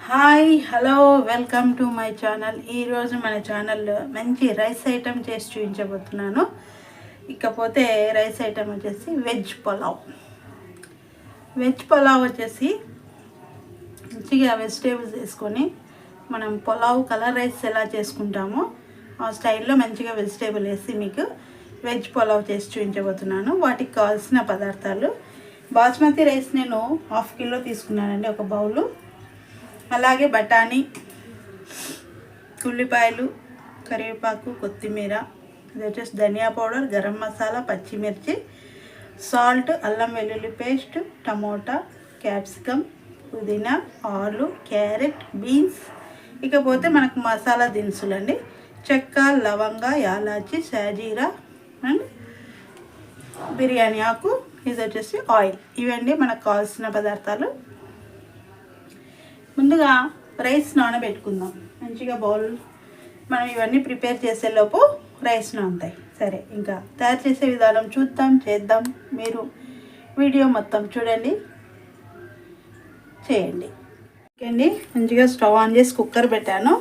Hi hello welcome to my channel. ఈరోజు మన ఛానల్లో మంచి రైస్ ఐటెం చేసి చూపించబోతున్నాను. ఇకపోతే రైస్ ఐటెం వచ్చేసి వెజ్ పులావ్ వచ్చేసి మంచిగా వెజిటేబుల్స్ వేసుకొని మనం పులావ్ కలర్ రైస్ ఎలా చేసుకుంటామో ఆ స్టైల్లో మంచిగా వెజిటేబుల్ వేసి మీకు వెజ్ పులావ్ చేసి చూపించబోతున్నాను. వాటికి కావాల్సిన పదార్థాలు: బాస్మతి రైస్ నేను 1/2 కిలో తీసుకున్నానండి, ఒక బౌలు. అలాగే బఠానీ, ఉల్లిపాయలు, కరివేపాకు, కొత్తిమీర, ఇది వచ్చేసి ధనియా పౌడర్, గరం మసాలా, పచ్చిమిర్చి, సాల్ట్, అల్లం వెల్లుల్లి పేస్ట్, టమోటా, క్యాప్సికమ్, పుదీనా, ఆలు, క్యారెట్, బీన్స్. ఇకపోతే మనకు మసాలా దినుసులండి: చెక్క, లవంగ, యాలాచి, షాజీరా అండ్ బిర్యానీ ఆకు. ఇది వచ్చేసి ఆయిల్. ఇవన్నీ మనకు కావాల్సిన పదార్థాలు. ముందుగా రైస్ నానబెట్టుకుందాం మంచిగా బౌల్. మనం ఇవన్నీ ప్రిపేర్ చేసేలోపు రైస్ నానుతాయి. సరే, ఇంకా తయారు చేసే విధానం చేద్దాం. మీరు వీడియో మొత్తం చూడండి, చేయండి. ఓకే అండి, మంచిగా స్టవ్ ఆన్ చేసి కుక్కర్ పెట్టాను.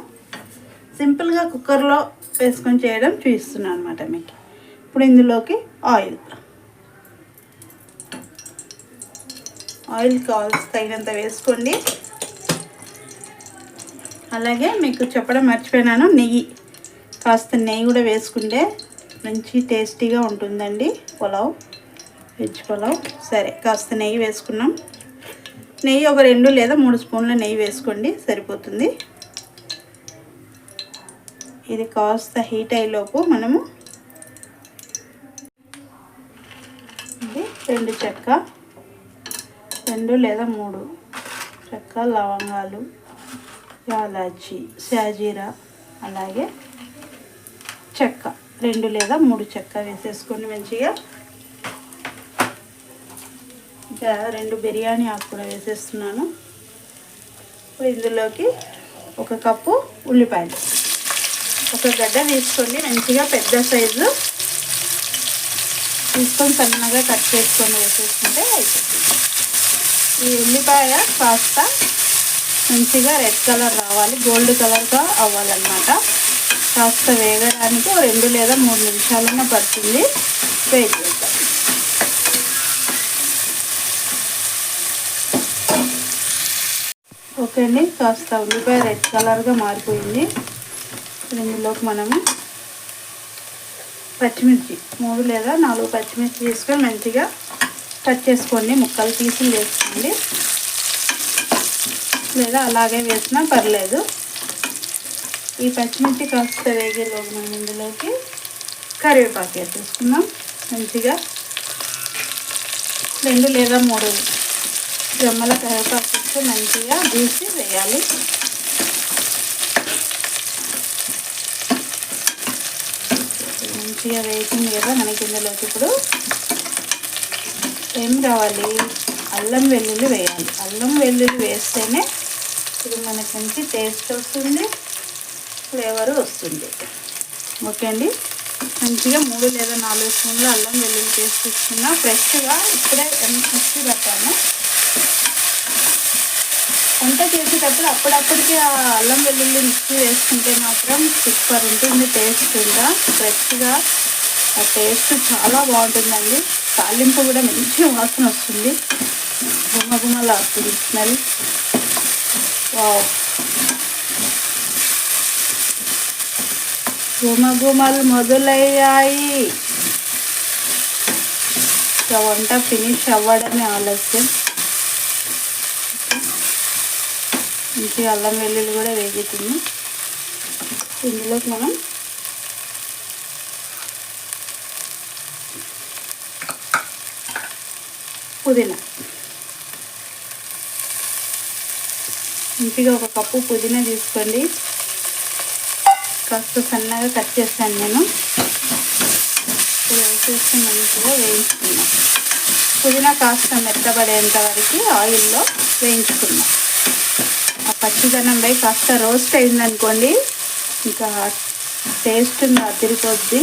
సింపుల్గా కుక్కర్లో వేసుకొని చేయడం చూపిస్తున్నాను అనమాట మీకు. ఇప్పుడు ఇందులోకి ఆయిల్ కావాల్సి తగినంత వేసుకోండి. అలాగే మీకు చెప్పడం మర్చిపోయినాను, కాస్త నెయ్యి కూడా వేసుకుంటే మంచి టేస్టీగా ఉంటుందండి వెజ్ పులావ్. సరే, కాస్త నెయ్యి వేసుకున్నాం. నెయ్యి ఒక 2 లేదా 3 స్పూన్ల నెయ్యి వేసుకోండి, సరిపోతుంది. ఇది కాస్త హీట్ అయ్యేలోపు మనము 2 లేదా 3 చెక్క, లవంగాలు, యాలాచి, షాజీరా, అలాగే చెక్క 2 లేదా 3 చెక్క వేసేసుకొని మంచిగా. ఇంకా 2 బిర్యానీ ఆకు కూడా వేసేస్తున్నాను. ఇందులోకి 1 కప్పు ఉల్లిపాయలు, 1 గడ్డ తీసుకోండి, మంచిగా పెద్ద సైజు తీసుకొని సన్నగా కట్ చేసుకొని వేసేసుకుంటే అయిపోతుంది. ఈ ఉల్లిపాయ కాస్త మంచిగా రెడ్ కలర్ రావాలి, గోల్డ్ కలర్గా అవ్వాలన్నమాట. కాస్త వేగడానికి 2 లేదా 3 నిమిషాలన్నా పడుతుంది. వెయిట్ చేద్దాం. ఓకే అండి, కాస్త ఉల్లిపాయ రెడ్ కలర్గా మారిపోయింది. ఇందులోకి మనము పచ్చిమిర్చి 3 లేదా 4 పచ్చిమిర్చి తీసుకొని మంచిగా కట్ చేసుకోండి. ముక్కలు పీసులు వేసుకోండి, లేదా అలాగే వేసినా పర్లేదు. ఈ పచ్చిమిర్చి కాస్త వేగేలోకి మనం ఇందులోకి కరివేపాకు వేసేసుకుందాం. మంచిగా 2 లేదా 3 రెమ్మల కరివేపాకు వేస్తే మంచిగా తీసి వేయాలి. మంచిగా వేసింది కదా మనకి. ఇందులోకి ఇప్పుడు ఏం కావాలి? అల్లం వెల్లుల్లి వేయాలి. అల్లం వెల్లుల్లి వేస్తేనే ఇది మనకి మంచి టేస్ట్ వస్తుంది, ఫ్లేవర్ వస్తుంది. ఓకే అండి, మంచిగా 3 లేదా 4 స్పూన్లు అల్లం వెల్లుల్లి పేస్ట్ తీసుకున్నా. ఫ్రెష్గా ఇప్పుడే మిక్సీ పెట్టాను. వంట చేసేటప్పుడు అప్పుడప్పటికి ఆ అల్లం వెల్లుల్లి మిక్సీ వేసుకుంటే మాత్రం సూపర్ ఉంటుంది టేస్ట్ కూడా. ఫ్రెష్గా ఆ టేస్ట్ చాలా బాగుంటుందండి. తాలింపు కూడా మంచి వాసన వస్తుంది, గుమగుమలాడుతుంది స్మెల్. వావ్, గుమగుమలు మొదలయ్యాయి. వంట ఫినిష్ అవ్వడమే ఆలస్యం. మంచి అల్లం వెల్లుల్లి కూడా వేగుతుంది. ఇందులోకి మనం పుదీనా, మంచిగా 1 కప్పు పుదీనా తీసుకోండి. కాస్త సన్నగా కట్ చేస్తాను నేను. వేసేసి మంచిగా వేయించుకున్నాం. పుదీనా కాస్త మెత్తబడేంత వరకు ఆయిల్లో వేయించుకున్నాం. ఆ పచ్చిదనం పై కాస్త రోస్ట్ అయిందనుకోండి, ఇంకా టేస్ట్ అదిరిపోద్ది.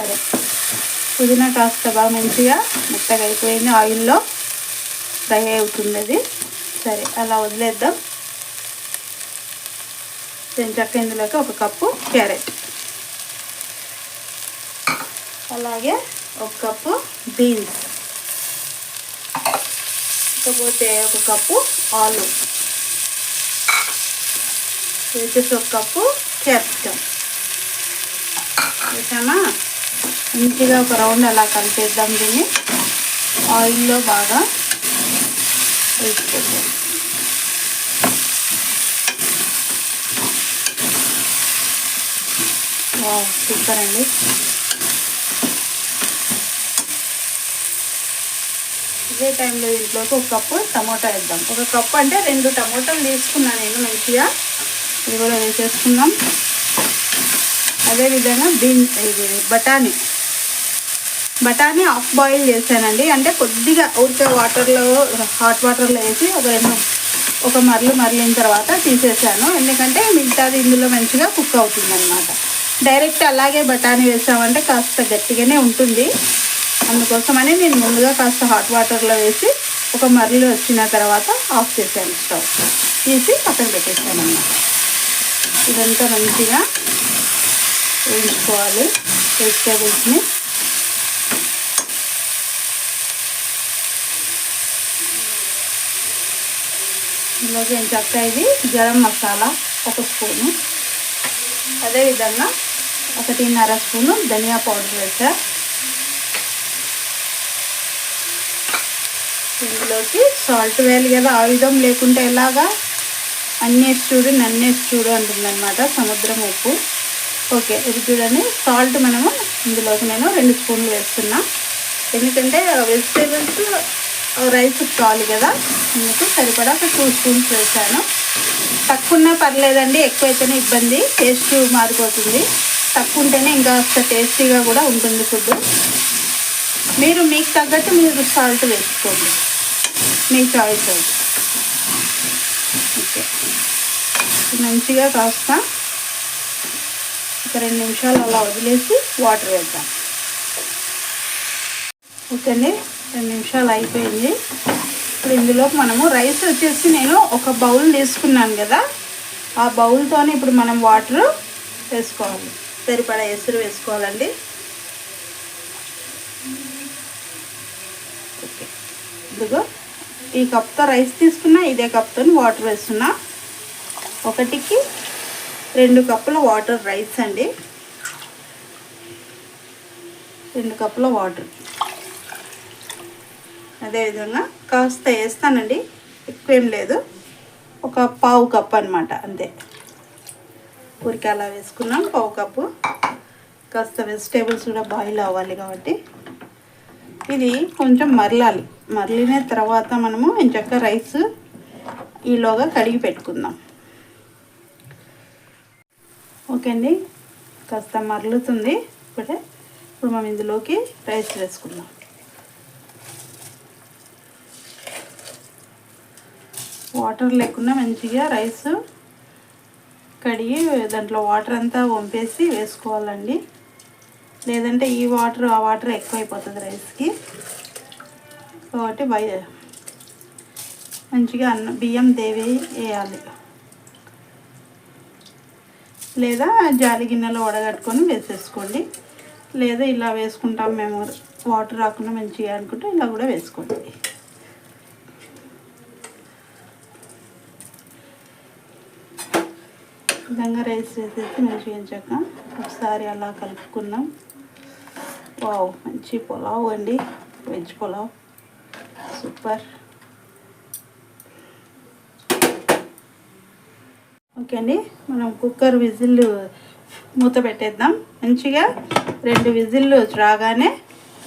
సరే, పుదీనా కాస్త బాగా మంచిగా మెత్తగా అయిపోయింది, ఆయిల్లో ఫ్రై అవుతుంది అది. సరే అలా వదిలేద్దాం. చక్క ఇందులోకి 1 కప్పు క్యారెట్, అలాగే 1 కప్పు బీన్స్, ఇకపోతే 1 కప్పు ఆలు, వచ్చేసి 1 కప్పు క్యాప్సికమ్ వేసామా. మంచిగా ఒక రౌండ్ అలా కలిపేద్దాం. దీన్ని ఆయిల్లో బాగా వేసుకోండి. సూపర్ అండి. ఇదే టైంలో ఇంట్లోకి 1 కప్పు టమోటా వేద్దాం. 1 కప్పు అంటే 2 టమోటాలు తీసుకున్నాను నేను మంచిగా. ఇది కూడా వేసేసుకుందాం. అదేవిధంగా ఇది బఠానీ హాఫ్ బాయిల్ చేశానండి. అంటే కొద్దిగా ఊరికే హాట్ వాటర్లో వేసి ఒక మరలిన తర్వాత తీసేసాను. ఎందుకంటే మిగతాది ఇందులో మంచిగా కుక్ అవుతుంది అన్నమాట. డైరెక్ట్ అలాగే బఠానీ వేసామంటే కాస్త గట్టిగానే ఉంటుంది. అందుకోసమని నేను ముందుగా కాస్త హాట్ వాటర్లో వేసి ఒక మరలు వచ్చిన తర్వాత ఆఫ్ చేశాను. స్టవ్ తీసి పక్కన పెట్టేసాను అన్నమాట. ఇదంతా మంచిగా వేయించుకోవాలి వెజిటేబుల్స్ని. ఇందులోకి చక్క ఇది గరం మసాలా 1 స్పూను, అదేవిధంగా 1.5 స్పూను ధనియా పౌడర్ వేసా. ఇందులోకి సాల్ట్ వేయాలి కదా, ఆయుధం లేకుంటే ఎలాగా, అన్నేసి చూడు నన్నేసి చూడు అంటుందన్నమాట సముద్రం ఉప్పు. ఓకే, ఇది చూడండి. సాల్ట్ మనము ఇందులోకి నేను 2 స్పూన్లు వేస్తున్నా. ఎందుకంటే వెజిటేబుల్స్ రైస్ కావాలి కదా, అందుకు సరిపడా 2 స్పూన్స్ వేసాను. తక్కువ ఉన్నా పర్లేదండి, ఎక్కువైతేనే ఇబ్బంది, టేస్ట్ మారిపోతుంది. తక్కువ ఉంటేనే ఇంకా టేస్టీగా కూడా ఉంటుంది ఫుడ్. మీకు తగ్గట్టు మీరు సాల్ట్ వేసుకోండి, మీ చాయిస్ అది. ఓకే, మంచిగా కాస్త ఒక 2 నిమిషాలు అలా వదిలేసి వాటర్ వేద్దాం. ఓకే అండి, 2 నిమిషాలు అయిపోయింది. ఇప్పుడు ఇందులో మనము రైస్ వచ్చేసి నేను ఒక బౌల్ తీసుకున్నాను కదా, ఆ బౌల్తోనే ఇప్పుడు మనం వాటర్ వేసుకోవాలి. సరిపడా ఎసురు వేసుకోవాలండి. ఓకే, ఇదిగో ఈ కప్తో రైస్ తీసుకున్నా, ఇదే కప్తో వాటర్ వేస్తున్నా. 1కి 2 కప్పుల వాటర్ రైస్ అండి, 2 కప్పుల వాటర్. అదేవిధంగా కాస్త వేస్తానండి, ఎక్కువేం లేదు, ఒక పావు కప్పు అనమాట, అంతే. ఊరికి అలా వేసుకున్నాం, పావు కప్పు. కాస్త వెజిటేబుల్స్ కూడా బాయిల్ అవ్వాలి కాబట్టి ఇది కొంచెం మరలిన తర్వాత మనము ఇంచక్క రైస్ ఈలోగా కడిగి పెట్టుకుందాం. ఓకే అండి, కాస్త మరలుతుంది. ఇప్పుడు మనం ఇందులోకి రైస్ వేసుకుందాం. వాటర్ లేకుండా మంచిగా రైస్ కడిగి దాంట్లో వాటర్ అంతా వంపేసి వేసుకోవాలండి. లేదంటే ఆ వాటర్ ఎక్కువైపోతుంది రైస్కి. కాబట్టి మంచిగా బియ్యం దేవి వేయాలి, లేదా జాలి గిన్నెలో వడగట్టుకొని వేసేసుకోండి. లేదా ఇలా వేసుకుంటాం మేము, వాటర్ రాకుండా మంచిగా అనుకుంటే ఇలా కూడా వేసుకోండి. విధంగా రైస్ వేసేసి మంచిగా చక్క ఒకసారి అలా కలుపుకున్నాం. వావ్, మంచి పులావ్ అండి, వెజ్ పులావ్, సూపర్. ఓకే అండి, మనం కుక్కర్ విజిల్ మూత పెట్టేద్దాం. మంచిగా 2 విజిల్లు రాగానే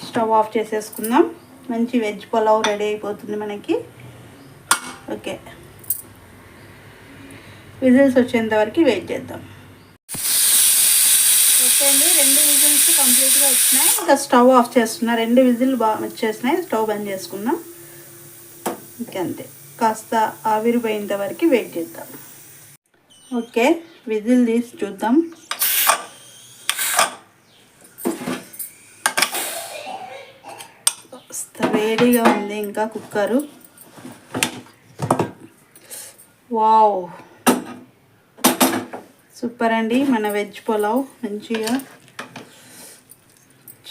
స్టవ్ ఆఫ్ చేసేసుకుందాం. మంచి వెజ్ పులావ్ రెడీ అయిపోతుంది మనకి. ఓకే, విజిల్స్ వచ్చేంత వరకు వెయిట్ చేద్దాం. ఓకే అండి, 2 విజిల్స్ కంప్లీట్గా వచ్చినాయి. ఇంకా స్టవ్ ఆఫ్ చేస్తున్నా. 2 విజిల్ బాగా వచ్చేసినాయి. స్టవ్ బంద్ చేసుకున్నాం. ఇంకంతే, కాస్త ఆవిరి పోయేంత వరకు వెయిట్ చేద్దాం. ఓకే, విజిల్ తీసి చూద్దాం. కాస్త వేడిగా ఉంది ఇంకా కుక్కరు. వావ్, సూపర్ అండి మన వెజ్ పులావ్. మంచిగా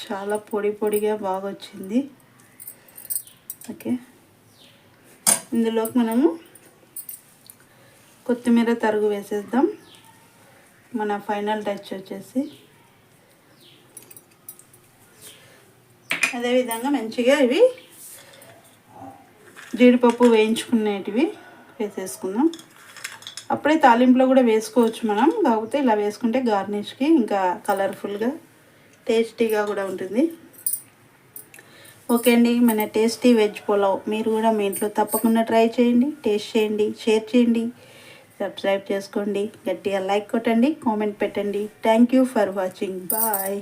చాలా పొడి పొడిగా బాగా వచ్చింది. ఓకే, ఇందులోకి మనము కొత్తిమీర తరుగు వేసేద్దాం. మన ఫైనల్ టచ్ వచ్చేసి అదేవిధంగా మంచిగా ఇవి జీడిపప్పు వేయించుకునేటివి వేసేసుకుందాం. అప్పుడే తాలింపులో కూడా వేసుకోవచ్చు మనం, కాకపోతే ఇలా వేసుకుంటే గార్నిష్కి ఇంకా కలర్ఫుల్గా టేస్టీగా కూడా ఉంటుంది. ఓకే అండి, మన టేస్టీ వెజ్ పులావ్ మీరు కూడా మీ ఇంట్లో తప్పకుండా ట్రై చేయండి, టేస్ట్ చేయండి, షేర్ చేయండి, సబ్స్క్రైబ్ చేసుకోండి, గట్టిగా లైక్ కొట్టండి, కామెంట్ పెట్టండి. Thank you for watching. Bye.